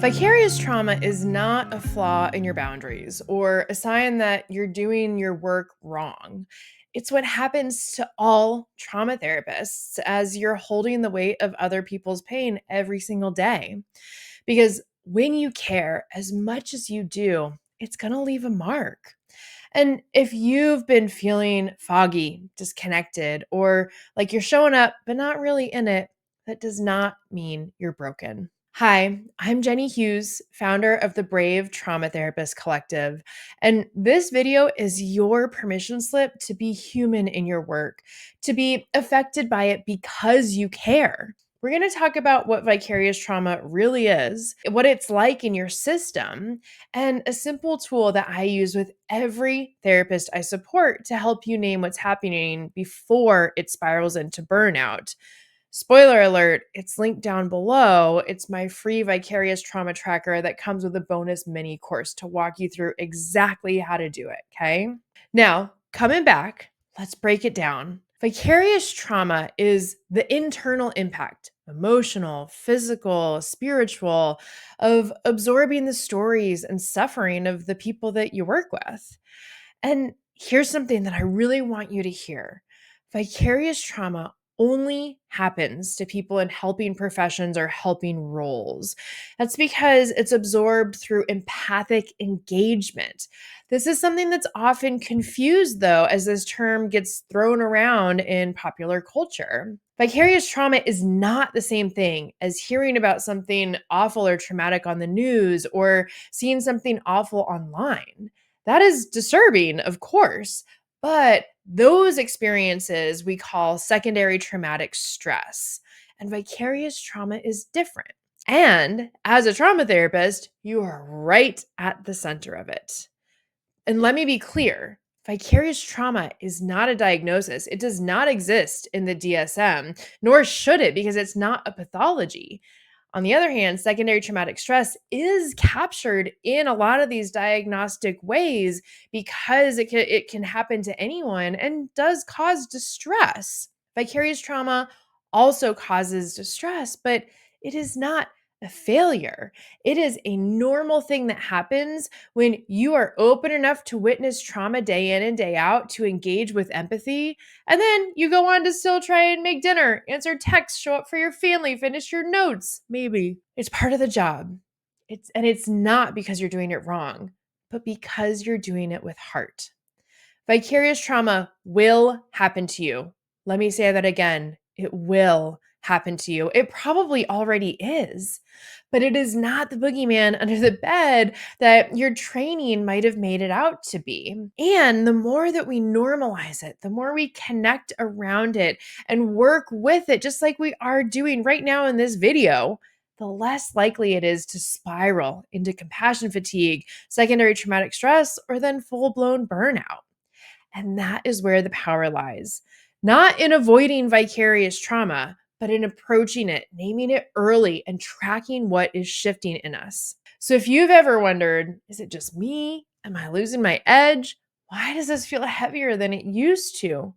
Vicarious trauma is not a flaw in your boundaries or a sign that you're doing your work wrong. It's what happens to all trauma therapists as you're holding the weight of other people's pain every single day. Because when you care as much as you do, it's going to leave a mark. And if you've been feeling foggy, disconnected, or like you're showing up but not really in it, that does not mean you're broken. Hi, I'm Jenny Hughes, founder of the Brave Trauma Therapist Collective. And this video is your permission slip to be human in your work, to be affected by it because you care. We're going to talk about what vicarious trauma really is, what it's like in your system, and a simple tool that I use with every therapist I support to help you name what's happening before it spirals into burnout. Spoiler alert, it's linked down below. It's my free vicarious trauma tracker that comes with a bonus mini course to walk you through exactly how to do it, okay? Now, coming back, let's break it down. Vicarious trauma is the internal impact, emotional, physical, spiritual, of absorbing the stories and suffering of the people that you work with. And here's something that I really want you to hear. Vicarious trauma only happens to people in helping professions or helping roles. That's because it's absorbed through empathic engagement. This is something that's often confused, though, as this term gets thrown around in popular culture. Vicarious trauma is not the same thing as hearing about something awful or traumatic on the news or seeing something awful online. That is disturbing, of course, but those experiences we call secondary traumatic stress. And vicarious trauma is different. And as a trauma therapist, you are right at the center of it. And let me be clear, vicarious trauma is not a diagnosis. It does not exist in the DSM, nor should it because it's not a pathology. On the other hand, secondary traumatic stress is captured in a lot of these diagnostic ways because it can happen to anyone and does cause distress. Vicarious trauma also causes distress, but it is not a failure. It is a normal thing that happens when you are open enough to witness trauma day in and day out, to engage with empathy, and then you go on to still try and make dinner, answer texts, show up for your family, finish your notes, maybe. It's part of the job. It's not because you're doing it wrong, but because you're doing it with heart. Vicarious trauma will happen to you. Let me say that again. It will happen to you. It probably already is, but it is not the boogeyman under the bed that your training might have made it out to be. And the more that we normalize it, the more we connect around it and work with it, just like we are doing right now in this video, the less likely it is to spiral into compassion fatigue, secondary traumatic stress, or then full-blown burnout. And that is where the power lies. Not in avoiding vicarious trauma, but in approaching it, naming it early, and tracking what is shifting in us. So if you've ever wondered, is it just me? Am I losing my edge? Why does this feel heavier than it used to?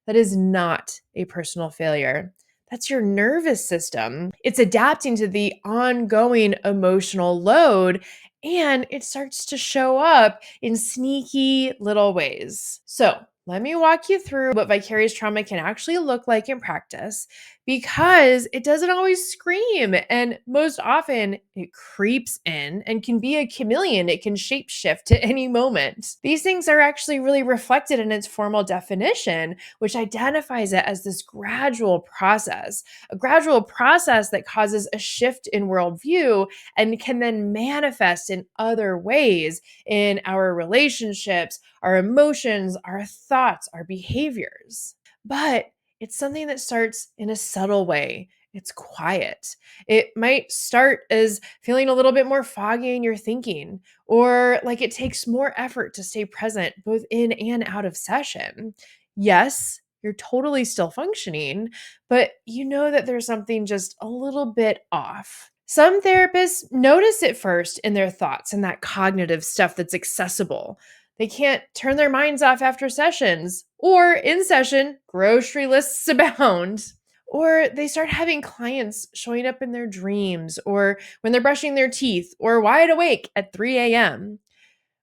That is not a personal failure. That's your nervous system. It's adapting to the ongoing emotional load, and it starts to show up in sneaky little ways. So, let me walk you through what vicarious trauma can actually look like in practice, because it doesn't always scream, and most often it creeps in and can be a chameleon. It can shapeshift at any moment. These things are actually really reflected in its formal definition, which identifies it as this gradual process, a gradual process that causes a shift in worldview and can then manifest in other ways in our relationships, our emotions, our thoughts, our behaviors. But it's something that starts in a subtle way. It's quiet. It might start as feeling a little bit more foggy in your thinking, or like it takes more effort to stay present both in and out of session. Yes, you're totally still functioning, but you know that there's something just a little bit off. Some therapists notice it first in their thoughts and that cognitive stuff that's accessible. They can't turn their minds off after sessions, or in session, grocery lists abound. Or they start having clients showing up in their dreams, or when they're brushing their teeth, or wide awake at 3 a.m.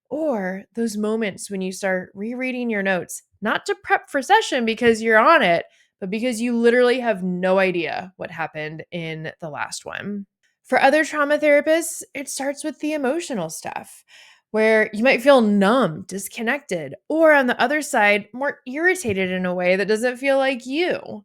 Or those moments when you start rereading your notes, not to prep for session because you're on it, but because you literally have no idea what happened in the last one. For other trauma therapists, it starts with the emotional stuff, where you might feel numb, disconnected, or on the other side, more irritated in a way that doesn't feel like you.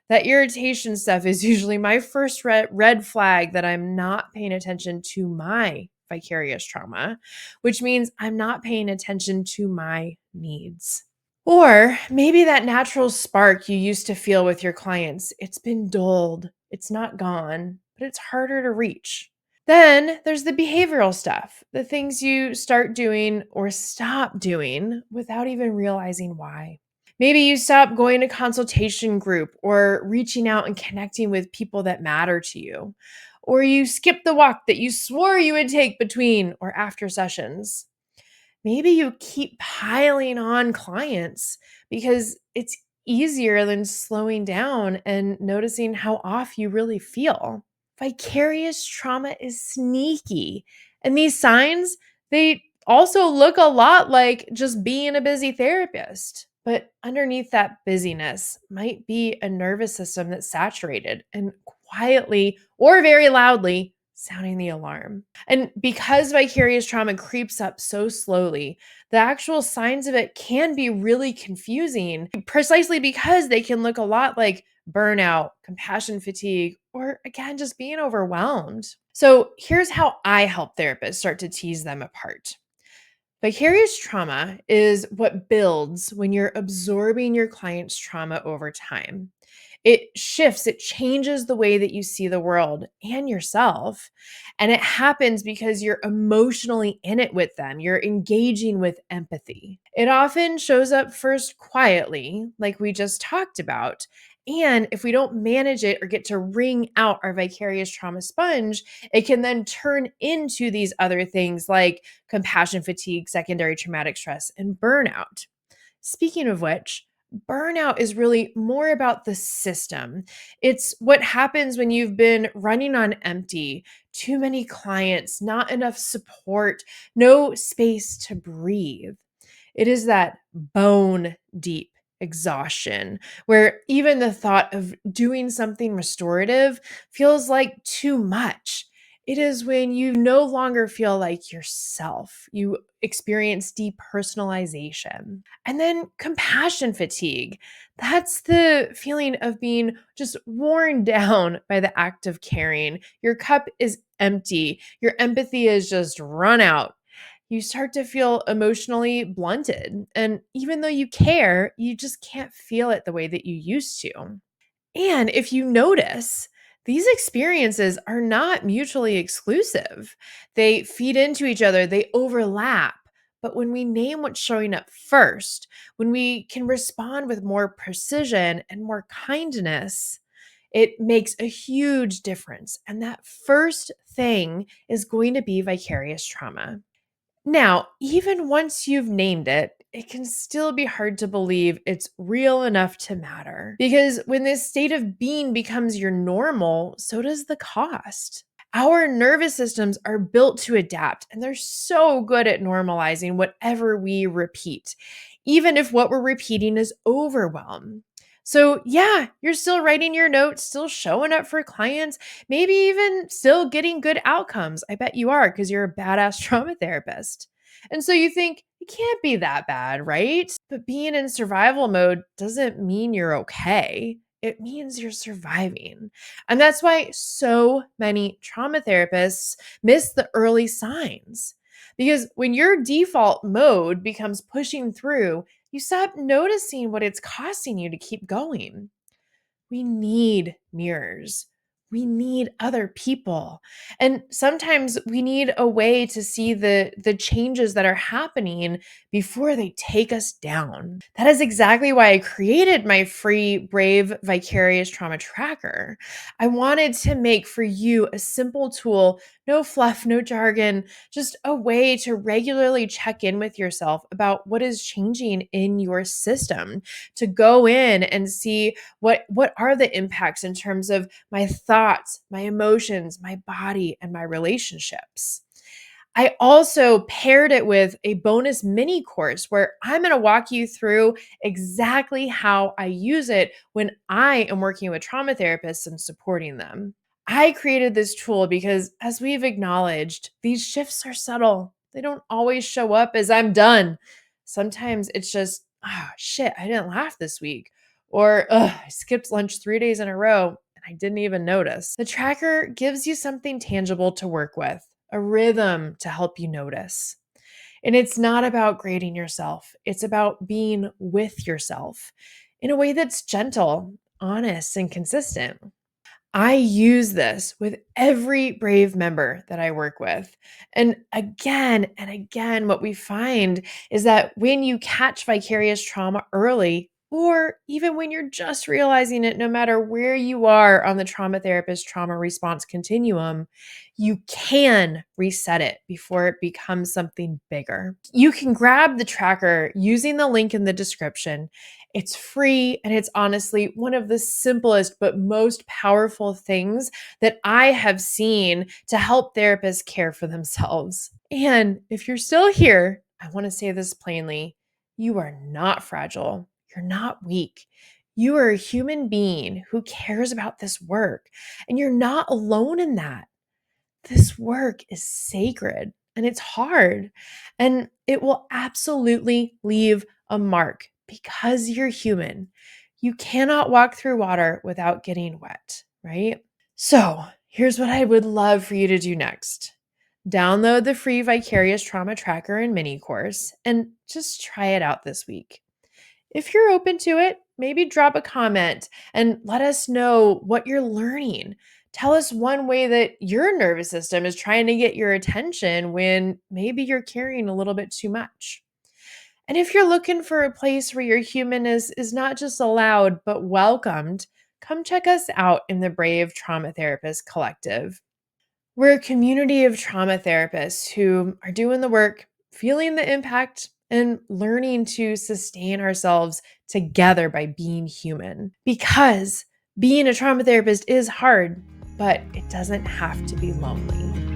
That irritation stuff is usually my first red flag that I'm not paying attention to my vicarious trauma, which means I'm not paying attention to my needs. Or maybe that natural spark you used to feel with your clients, it's been dulled, it's not gone, but it's harder to reach. Then there's the behavioral stuff, the things you start doing or stop doing without even realizing why. Maybe you stop going to consultation group or reaching out and connecting with people that matter to you. Or you skip the walk that you swore you would take between or after sessions. Maybe you keep piling on clients because it's easier than slowing down and noticing how off you really feel. Vicarious trauma is sneaky. And these signs, they also look a lot like just being a busy therapist. But underneath that busyness might be a nervous system that's saturated and quietly or very loudly sounding the alarm. And because vicarious trauma creeps up so slowly, the actual signs of it can be really confusing precisely because they can look a lot like burnout, compassion fatigue, or again, just being overwhelmed. So here's how I help therapists start to tease them apart. Vicarious trauma is what builds when you're absorbing your client's trauma over time. It shifts, it changes the way that you see the world and yourself. And it happens because you're emotionally in it with them. You're engaging with empathy. It often shows up first quietly, like we just talked about. And if we don't manage it or get to wring out our vicarious trauma sponge, it can then turn into these other things like compassion fatigue, secondary traumatic stress, and burnout. Speaking of which, burnout is really more about the system. It's what happens when you've been running on empty, too many clients, not enough support, no space to breathe. It is that bone deep exhaustion where even the thought of doing something restorative feels like too much. It is when you no longer feel like yourself. You experience depersonalization. And then compassion fatigue. That's the feeling of being just worn down by the act of caring. Your cup is empty. Your empathy is just run out. You start to feel emotionally blunted. And even though you care, you just can't feel it the way that you used to. And if you notice, these experiences are not mutually exclusive. They feed into each other, they overlap. But when we name what's showing up first, when we can respond with more precision and more kindness, it makes a huge difference. And that first thing is going to be vicarious trauma. Now, even once you've named it, it can still be hard to believe it's real enough to matter. Because when this state of being becomes your normal, so does the cost. Our nervous systems are built to adapt, and they're so good at normalizing whatever we repeat, even if what we're repeating is overwhelm. So, yeah, you're still writing your notes, still showing up for clients, maybe even still getting good outcomes. I bet you are because you're a badass trauma therapist. And so you think, it can't be that bad, right? But being in survival mode doesn't mean you're okay. It means you're surviving. And that's why so many trauma therapists miss the early signs. Because when your default mode becomes pushing through, you stop noticing what it's costing you to keep going. We need mirrors. We need other people. And sometimes we need a way to see the changes that are happening before they take us down. That is exactly why I created my free Brave Vicarious Trauma Tracker. I wanted to make for you a simple tool No fluff, no jargon, just a way to regularly check in with yourself about what is changing in your system, to go in and see what are the impacts in terms of my thoughts, my emotions, my body, and my relationships. I also paired it with a bonus mini course where I'm going to walk you through exactly how I use it when I am working with trauma therapists and supporting them. I created this tool because, as we've acknowledged, these shifts are subtle. They don't always show up as I'm done. Sometimes it's just, oh, shit, I didn't laugh this week. Or, I skipped lunch 3 days in a row and I didn't even notice. The tracker gives you something tangible to work with, a rhythm to help you notice. And it's not about grading yourself, it's about being with yourself in a way that's gentle, honest, and consistent. I use this with every brave member that I work with. And again, what we find is that when you catch vicarious trauma early, or even when you're just realizing it, no matter where you are on the trauma therapist trauma response continuum, you can reset it before it becomes something bigger. You can grab the tracker using the link in the description. It's free and it's honestly one of the simplest but most powerful things that I have seen to help therapists care for themselves. And if you're still here, I want to say this plainly: you are not fragile, you're not weak. You are a human being who cares about this work, and you're not alone in that. This work is sacred and it's hard, and it will absolutely leave a mark because you're human. You cannot walk through water without getting wet, right? So, here's what I would love for you to do next. Download the free Vicarious Trauma Tracker and mini course and just try it out this week. If you're open to it, maybe drop a comment and let us know what you're learning. Tell us one way that your nervous system is trying to get your attention when maybe you're carrying a little bit too much. And if you're looking for a place where your humanness is not just allowed but welcomed, come check us out in the Brave Trauma Therapist Collective. We're a community of trauma therapists who are doing the work, feeling the impact, and learning to sustain ourselves together by being human. Because being a trauma therapist is hard, but it doesn't have to be lonely.